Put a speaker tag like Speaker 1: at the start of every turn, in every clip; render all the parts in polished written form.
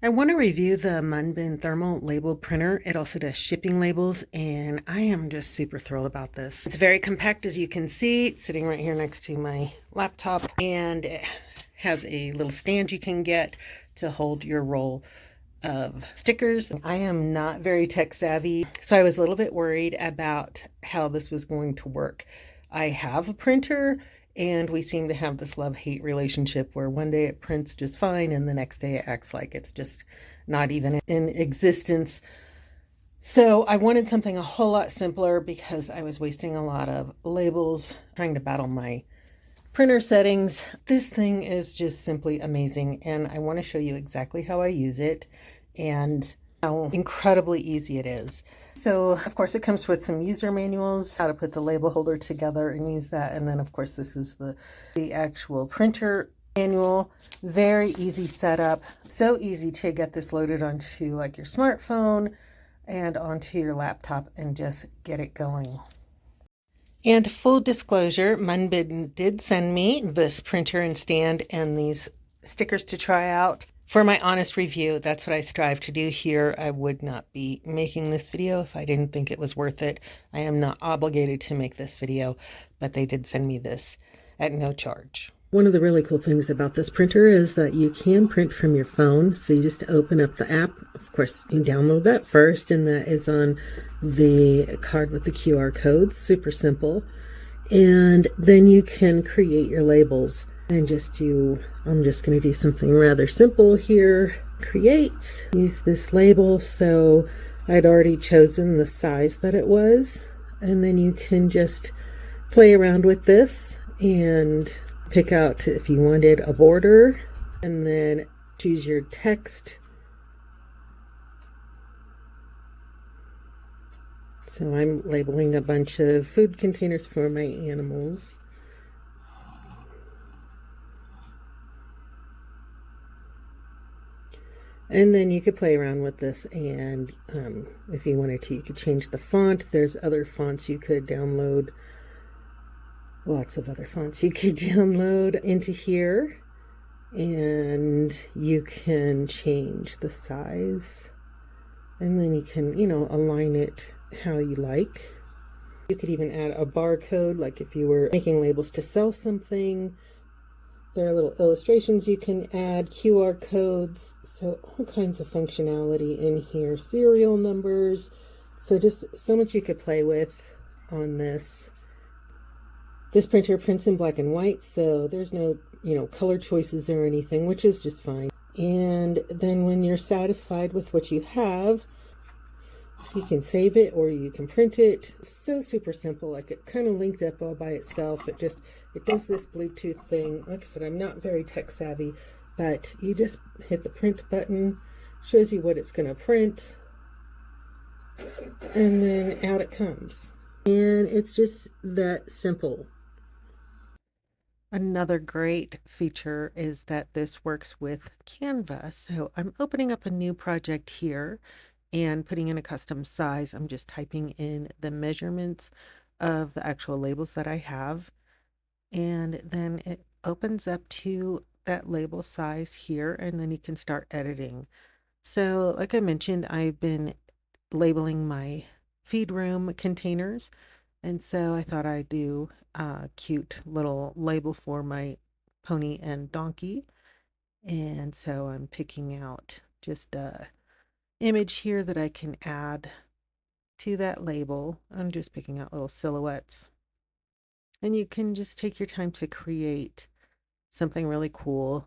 Speaker 1: I want to review the Munbyn thermal label printer. It also does shipping labels, and I am just super thrilled about this. It's very compact, as you can see. It's sitting right here next to my laptop, and it has a little stand you can get to hold your roll of stickers. I am not very tech savvy, so I was a little bit worried about how this was going to work. I have a printer, and we seem to have this love-hate relationship where one day it prints just fine and the next day it acts like it's just not even in existence. So I wanted something a whole lot simpler because I was wasting a lot of labels trying to battle my printer settings. This thing is just simply amazing, and I want to show you exactly how I use it and how incredibly easy it is. So of course it comes with some user manuals, how to put the label holder together and use that. And then of course this is the actual printer manual. Very easy setup. So easy to get this loaded onto like your smartphone and onto your laptop and just get it going. And full disclosure, Munbyn did send me this printer and stand and these stickers to try out. For my honest review, that's what I strive to do here. I would not be making this video if I didn't think it was worth it. I am not obligated to make this video, but they did send me this at no charge. One of the really cool things about this printer is that you can print from your phone. So you just open up the app. Of course, you download that first, and that is on the card with the QR codes. Super simple. And then you can create your labels and I'm just going to do something rather simple here. Create, use this label. So I'd already chosen the size that it was. And then you can just play around with this and pick out if you wanted a border, and then choose your text. So I'm labeling a bunch of food containers for my animals. And then you could play around with this, and if you wanted to, you could change the font. There's other fonts you could download. Lots of other fonts you could download into here, and you can change the size, and then you can, align it how you like. You could even add a barcode, like if you were making labels to sell something. There are little illustrations you can add, QR codes, so all kinds of functionality in here, serial numbers. So just so much you could play with on this. This printer prints in black and white, so there's no, color choices or anything, which is just fine. And then when you're satisfied with what you have, you can save it or you can print it. So super simple. Like, it kind of linked up all by itself. It does this Bluetooth thing. Like I said, I'm not very tech savvy, but you just hit the print button, shows you what it's going to print, and then out it comes. And it's just that simple. Another great feature is that this works with Canva. So I'm opening up a new project here and putting in a custom size. I'm just typing in the measurements of the actual labels that I have. And then it opens up to that label size here, and then you can start editing. So like I mentioned, I've been labeling my feed room containers. And so I thought I'd do a cute little label for my pony and donkey. And so I'm picking out just a image here that I can add to that label. I'm just picking out little silhouettes. And you can just take your time to create something really cool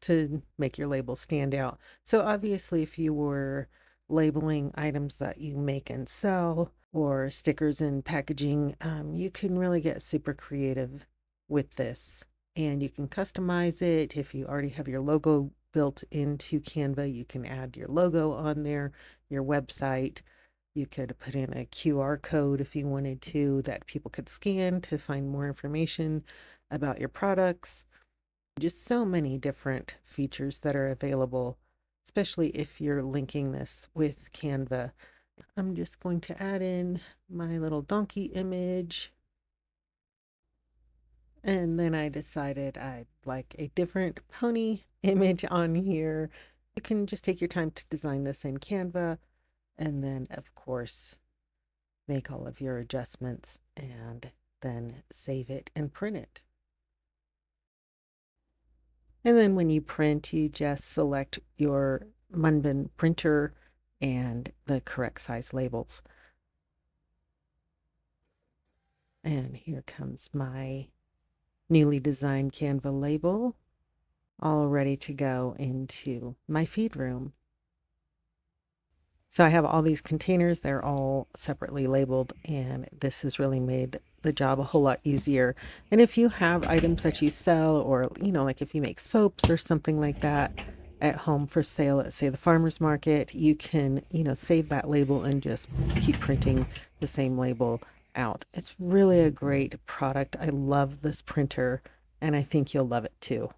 Speaker 1: to make your label stand out. So obviously, if you were labeling items that you make and sell, or stickers and packaging, you can really get super creative with this. And you can customize it. If you already have your logo built into Canva, you can add your logo on there, your website. You could put in a QR code if you wanted to, that people could scan to find more information about your products. Just so many different features that are available, especially if you're linking this with Canva. I'm just going to add in my little donkey image. And then I decided I'd like a different pony image on here. You can just take your time to design this in Canva, and then of course make all of your adjustments and then save it and print it. And then when you print, you just select your Munbyn printer and the correct size labels. And here comes my newly designed Canva label, all ready to go into my feed room. So I have all these containers, they're all separately labeled, and this has really made the job a whole lot easier. And if you have items that you sell, or like if you make soaps or something like that at home for sale at, say, the farmer's market, you can save that label and just keep printing the same label out. It's really a great product. I love this printer, and I think you'll love it too.